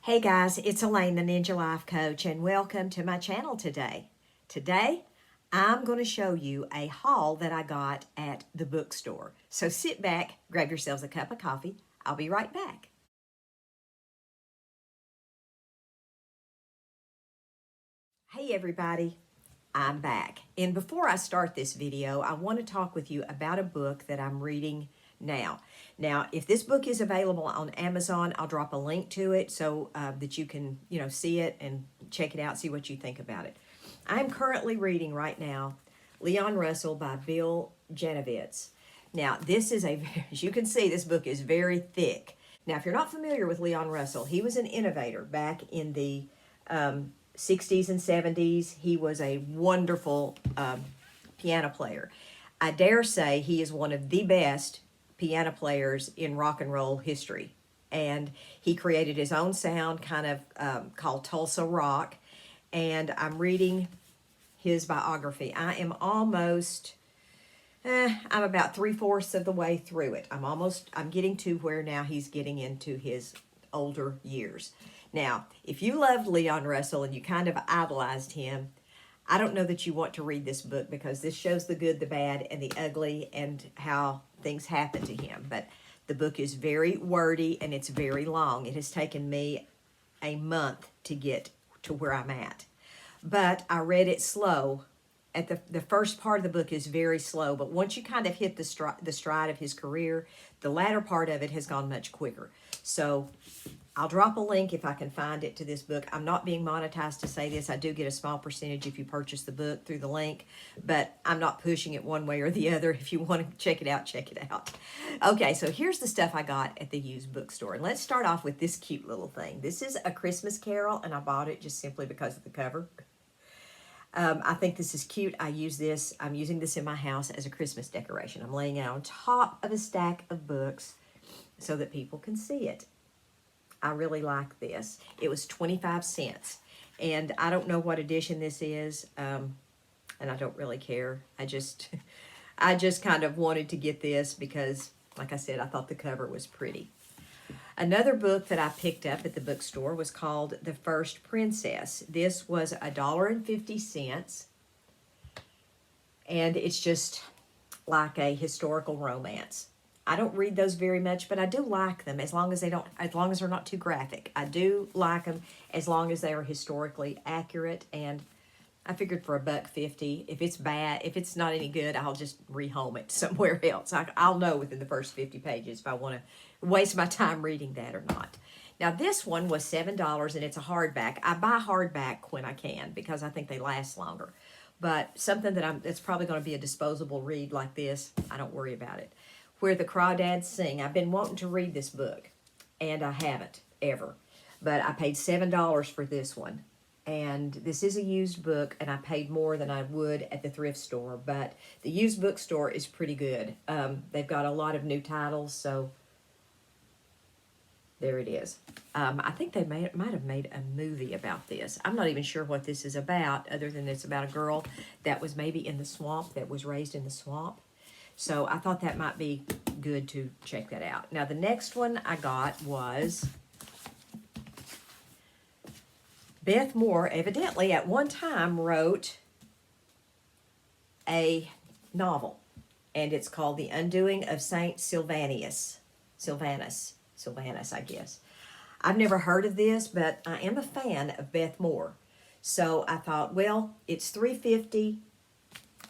Hey guys, it's Elaine, the Ninja Life Coach, and welcome to my channel today. Today, I'm going to show you a haul that I got at the bookstore. So sit back, grab yourselves a cup of coffee. I'll be right back. Hey everybody, I'm back. And before I start this video, I want to talk with you about a book that I'm reading now. Now, if this book is available on Amazon, I'll drop a link to it so that you can, see it and check it out, see what you think about it. I'm currently reading right now Leon Russell by Bill Genovitz. Now, this is as you can see, this book is very thick. Now, if you're not familiar with Leon Russell, he was an innovator back in the 60s and 70s. He was a wonderful piano player. I dare say he is one of the best piano players in rock and roll history. And he created his own sound, kind of called Tulsa Rock. And I'm reading his biography. I am almost, I'm about 3/4 of the way through it. I'm getting to where now he's getting into his older years. Now, if you loved Leon Russell and you kind of idolized him, I don't know that you want to read this book because this shows the good, the bad, and the ugly and how things happen to him. But the book is very wordy and it's very long. It has taken me a month to get to where I'm at. But I read it slow. At the first part of the book is very slow, but once you kind of hit the stride of his career, the latter part of it has gone much quicker. So I'll drop a link if I can find it to this book. I'm not being monetized to say this. I do get a small percentage if you purchase the book through the link, but I'm not pushing it one way or the other. If you want to check it out, check it out. Okay, so here's the stuff I got at the used bookstore. And let's start off with this cute little thing. This is A Christmas Carol, and I bought it just simply because of the cover. I think this is cute. I'm using this in my house as a Christmas decoration. I'm laying it on top of a stack of books so that people can see it. I really like this. It was 25 cents. And I don't know what edition this is, and I don't really care. I just kind of wanted to get this because, like I said, I thought the cover was pretty. Another book that I picked up at the bookstore was called The First Princess. This was $1.50, and it's just like a historical romance. I don't read those very much, but I do like them as long as they're not too graphic. I do like them as long as they are historically accurate, and I figured for $1.50, if it's bad, if it's not any good, I'll just rehome it somewhere else. I'll know within the first 50 pages if I want to waste my time reading that or not. Now this one was $7 and it's a hardback. I buy hardback when I can because I think they last longer. But something that's probably going to be a disposable read like this, I don't worry about it. Where the Crawdads Sing. I've been wanting to read this book and I haven't ever. But I paid $7 for this one. And this is a used book, and I paid more than I would at the thrift store. But the used bookstore is pretty good. They've got a lot of new titles, so there it is. I think they might have made a movie about this. I'm not even sure what this is about, other than it's about a girl that was maybe in the swamp, that was raised in the swamp. So I thought that might be good to check that out. Now, the next one I got was Beth Moore, evidently at one time wrote a novel, and it's called The Undoing of Saint Sylvanus, I guess. I've never heard of this, but I am a fan of Beth Moore. So I thought, well, it's $3.50.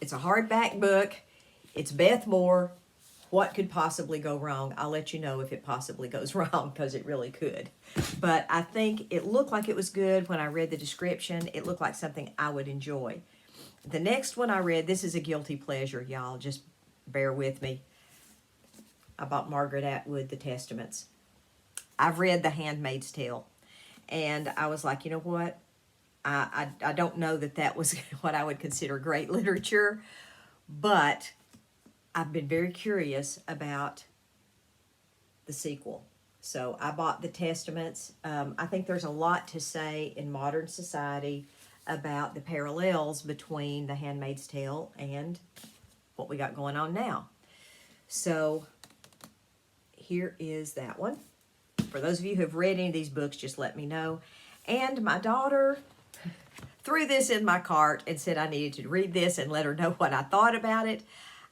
It's a hardback book. It's Beth Moore. What could possibly go wrong? I'll let you know if it possibly goes wrong, because it really could. But I think it looked like it was good when I read the description. It looked like something I would enjoy. The next one I read, this is a guilty pleasure, y'all. Just bear with me. I bought Margaret Atwood, The Testaments. I've read The Handmaid's Tale. And I was like, you know what? I don't know that was what I would consider great literature, but I've been very curious about the sequel. So I bought The Testaments. I think there's a lot to say in modern society about the parallels between The Handmaid's Tale and what we got going on now. So here is that one. for those of you who have read any of these books, just let me know. And my daughter threw this in my cart and said I needed to read this and let her know what I thought about it.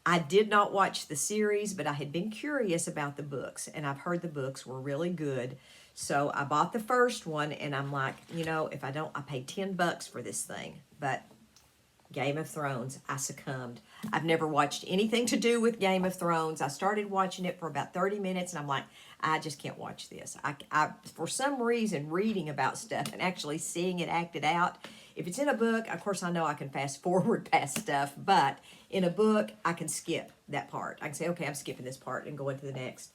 I did not watch the series, but I had been curious about the books, and I've heard the books were really good. So I bought the first one, and I'm like, you know, if I don't, I paid $10 for this thing. But Game of Thrones, I succumbed. I've never watched anything to do with Game of Thrones. I started watching it for about 30 minutes, and I'm like, I just can't watch this. I for some reason, reading about stuff and actually seeing it acted out, if it's in a book, of course I know I can fast forward past stuff, but in a book, I can skip that part. I can say, okay, I'm skipping this part and going to the next.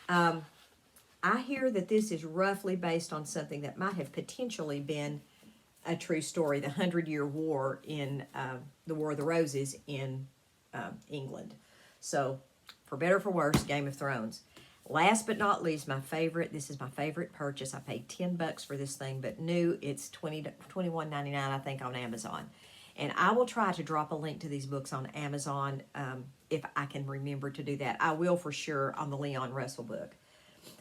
I hear that this is roughly based on something that might have potentially been a true story, the 100-Year War in the War of the Roses in England. So, for better or for worse, Game of Thrones. Last but not least, my favorite, this is my favorite purchase. I paid $10 for this thing, but new, it's $21.99, I think, on Amazon. And I will try to drop a link to these books on Amazon if I can remember to do that. I will for sure on the Leon Russell book,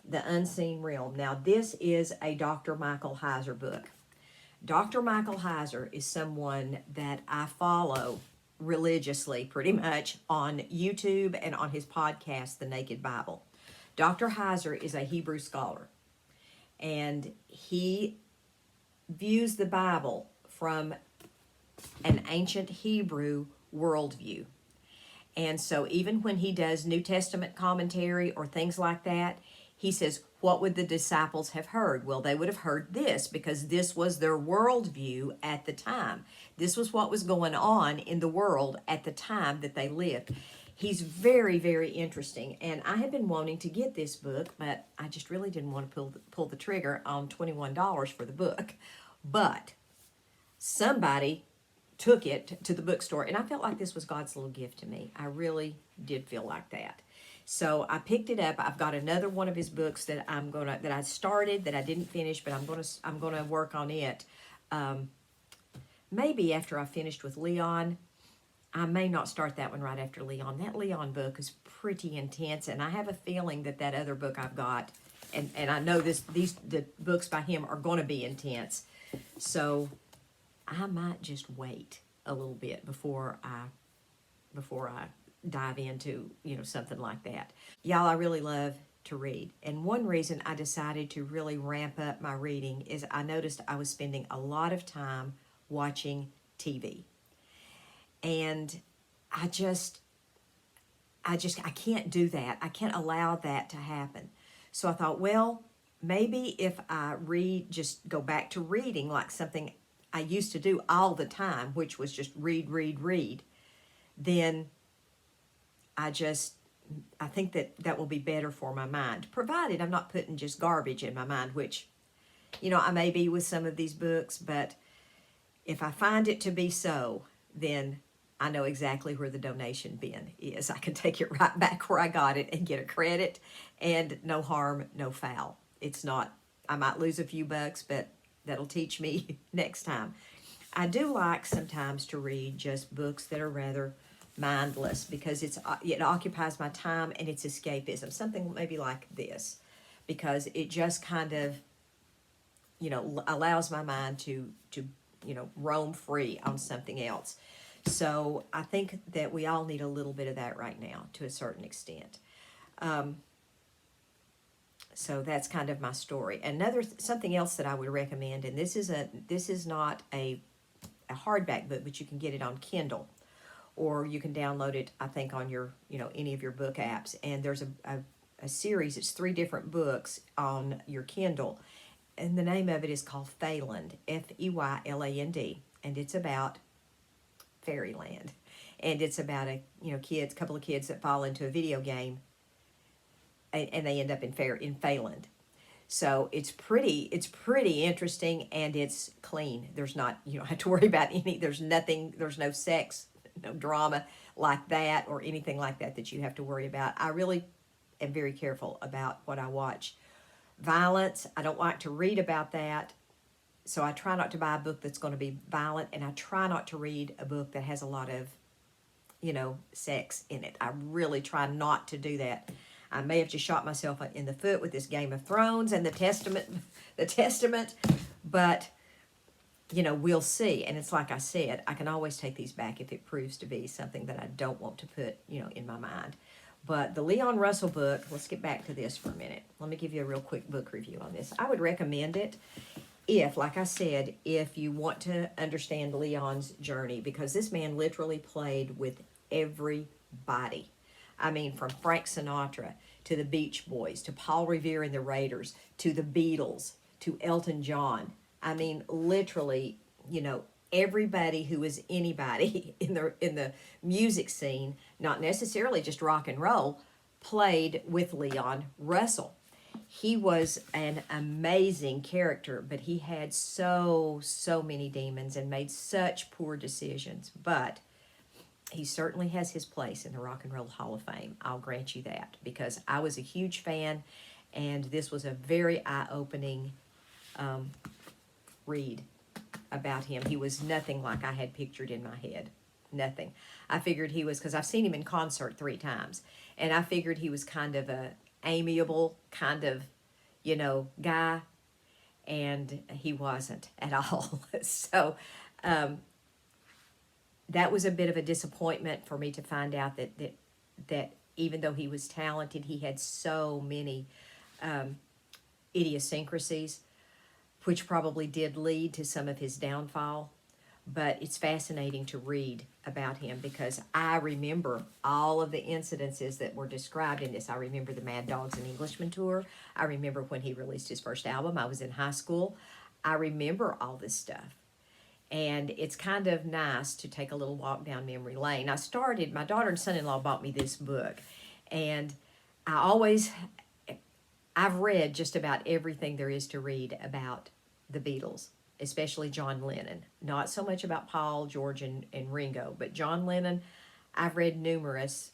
The Unseen Realm. Now, this is a Dr. Michael Heiser book. Dr. Michael Heiser is someone that I follow religiously, pretty much, on YouTube and on his podcast, The Naked Bible. Dr. Heiser is a Hebrew scholar, and he views the Bible from an ancient Hebrew worldview. And so even when he does New Testament commentary or things like that, he says, what would the disciples have heard? Well, they would have heard this because this was their worldview at the time. This was what was going on in the world at the time that they lived. He's very, very interesting. And I have been wanting to get this book, but I just really didn't want to pull the trigger on $21 for the book. But somebody took it to the bookstore, and I felt like this was God's little gift to me. I really did feel like that. So I picked it up. I've got another one of his books that I started that I didn't finish, but I'm gonna work on it. Maybe after I finished with Leon. I may not start that one right after Leon. That Leon book is pretty intense, and I have a feeling that that other book I've got, and I know the books by him are going to be intense. So I might just wait a little bit before I dive into, something like that. Y'all, I really love to read. And one reason I decided to really ramp up my reading is I noticed I was spending a lot of time watching TV. And I can't do that. I can't allow that to happen. So I thought, well, maybe if I just go back to reading like something I used to do all the time, which was just read, then I think that will be better for my mind, provided I'm not putting just garbage in my mind, which, I may be with some of these books, but if I find it to be so, then I know exactly where the donation bin is. I can take it right back where I got it and get a credit, and no harm, no foul. It's not, I might lose a few bucks, but that'll teach me next time. I do like sometimes to read just books that are rather mindless because it occupies my time and it's escapism. Something maybe like this, because it just kind of, allows my mind to roam free on something else. So I think that we all need a little bit of that right now to a certain extent. So that's kind of my story. Something else that I would recommend, and this is not a hardback book, but you can get it on Kindle, or you can download it, I think, on your, any of your book apps. And there's a series, it's 3 different books on your Kindle. And the name of it is called Feyland, Feyland, and it's about fairyland. And it's about a couple of kids that fall into a video game, and they end up in Feyland. So it's pretty interesting, and it's clean. There's not, you don't have to worry about there's no sex, no drama like that or anything like that you have to worry about. I really am very careful about what I watch. Violence, I don't like to read about that. So I try not to buy a book that's going to be violent, and I try not to read a book that has a lot of, sex in it. I really try not to do that. I may have just shot myself in the foot with this Game of Thrones and the Testament, but you know, we'll see. And it's like I said, I can always take these back if it proves to be something that I don't want to put, you know, in my mind. But the Leon Russell book, let's get back to this for a minute. Let me give you a real quick book review on this. I would recommend it if, like I said, if you want to understand Leon's journey, because this man literally played with everybody. I mean, from Frank Sinatra to the Beach Boys, to Paul Revere and the Raiders, to the Beatles, to Elton John. I mean, literally, you know, everybody who is anybody in the music scene, not necessarily just rock and roll, played with Leon Russell. He was an amazing character, but he had so many demons and made such poor decisions. But he certainly has his place in the Rock and Roll Hall of Fame. I'll grant you that, because I was a huge fan, and this was a very eye-opening read about him. He was nothing like I had pictured in my head. Nothing. I figured he was, because I've seen him in concert 3 times, and I figured he was kind of a amiable kind of, you know, guy, and he wasn't at all. So that was a bit of a disappointment for me to find out that even though he was talented, he had so many idiosyncrasies, which probably did lead to some of his downfall. But it's fascinating to read about him, because I remember all of the incidences that were described in this. I remember the Mad Dogs and Englishmen tour. I remember when he released his first album. I was in high school. I remember all this stuff. And it's kind of nice to take a little walk down memory lane. My daughter and son-in-law bought me this book, and I've read just about everything there is to read about the Beatles, especially John Lennon. Not so much about Paul, George, and Ringo, but John Lennon, I've read numerous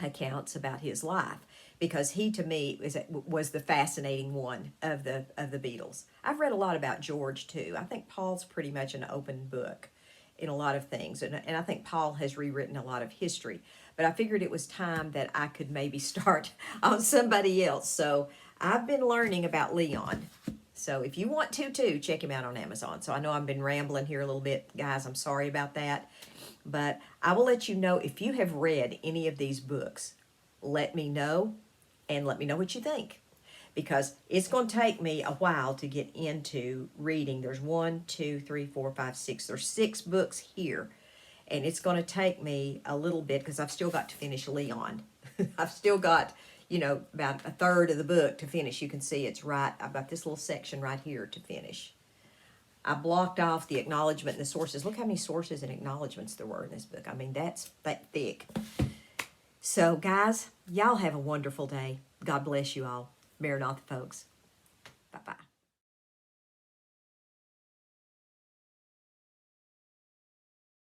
accounts about his life, because he, to me, was the fascinating one of the Beatles. I've read a lot about George, too. I think Paul's pretty much an open book in a lot of things, and I think Paul has rewritten a lot of history. But I figured it was time that I could maybe start on somebody else. So I've been learning about Leon. So if you want to, too, check him out on Amazon. So I know I've been rambling here a little bit, guys. I'm sorry about that. But I will let you know if you have read any of these books. Let me know, and let me know what you think, because it's going to take me a while to get into reading. There's 1, 2, 3, 4, 5, 6. There's 6 books here, and it's going to take me a little bit, because I've still got to finish Leon. I've still got, you know, about a third of the book to finish. You can see it's right. I've got this little section right here to finish. I blocked off the acknowledgement and the sources. Look how many sources and acknowledgments there were in this book. I mean, that's that thick. So, guys, y'all have a wonderful day. God bless you all. Maranatha, folks. Bye-bye.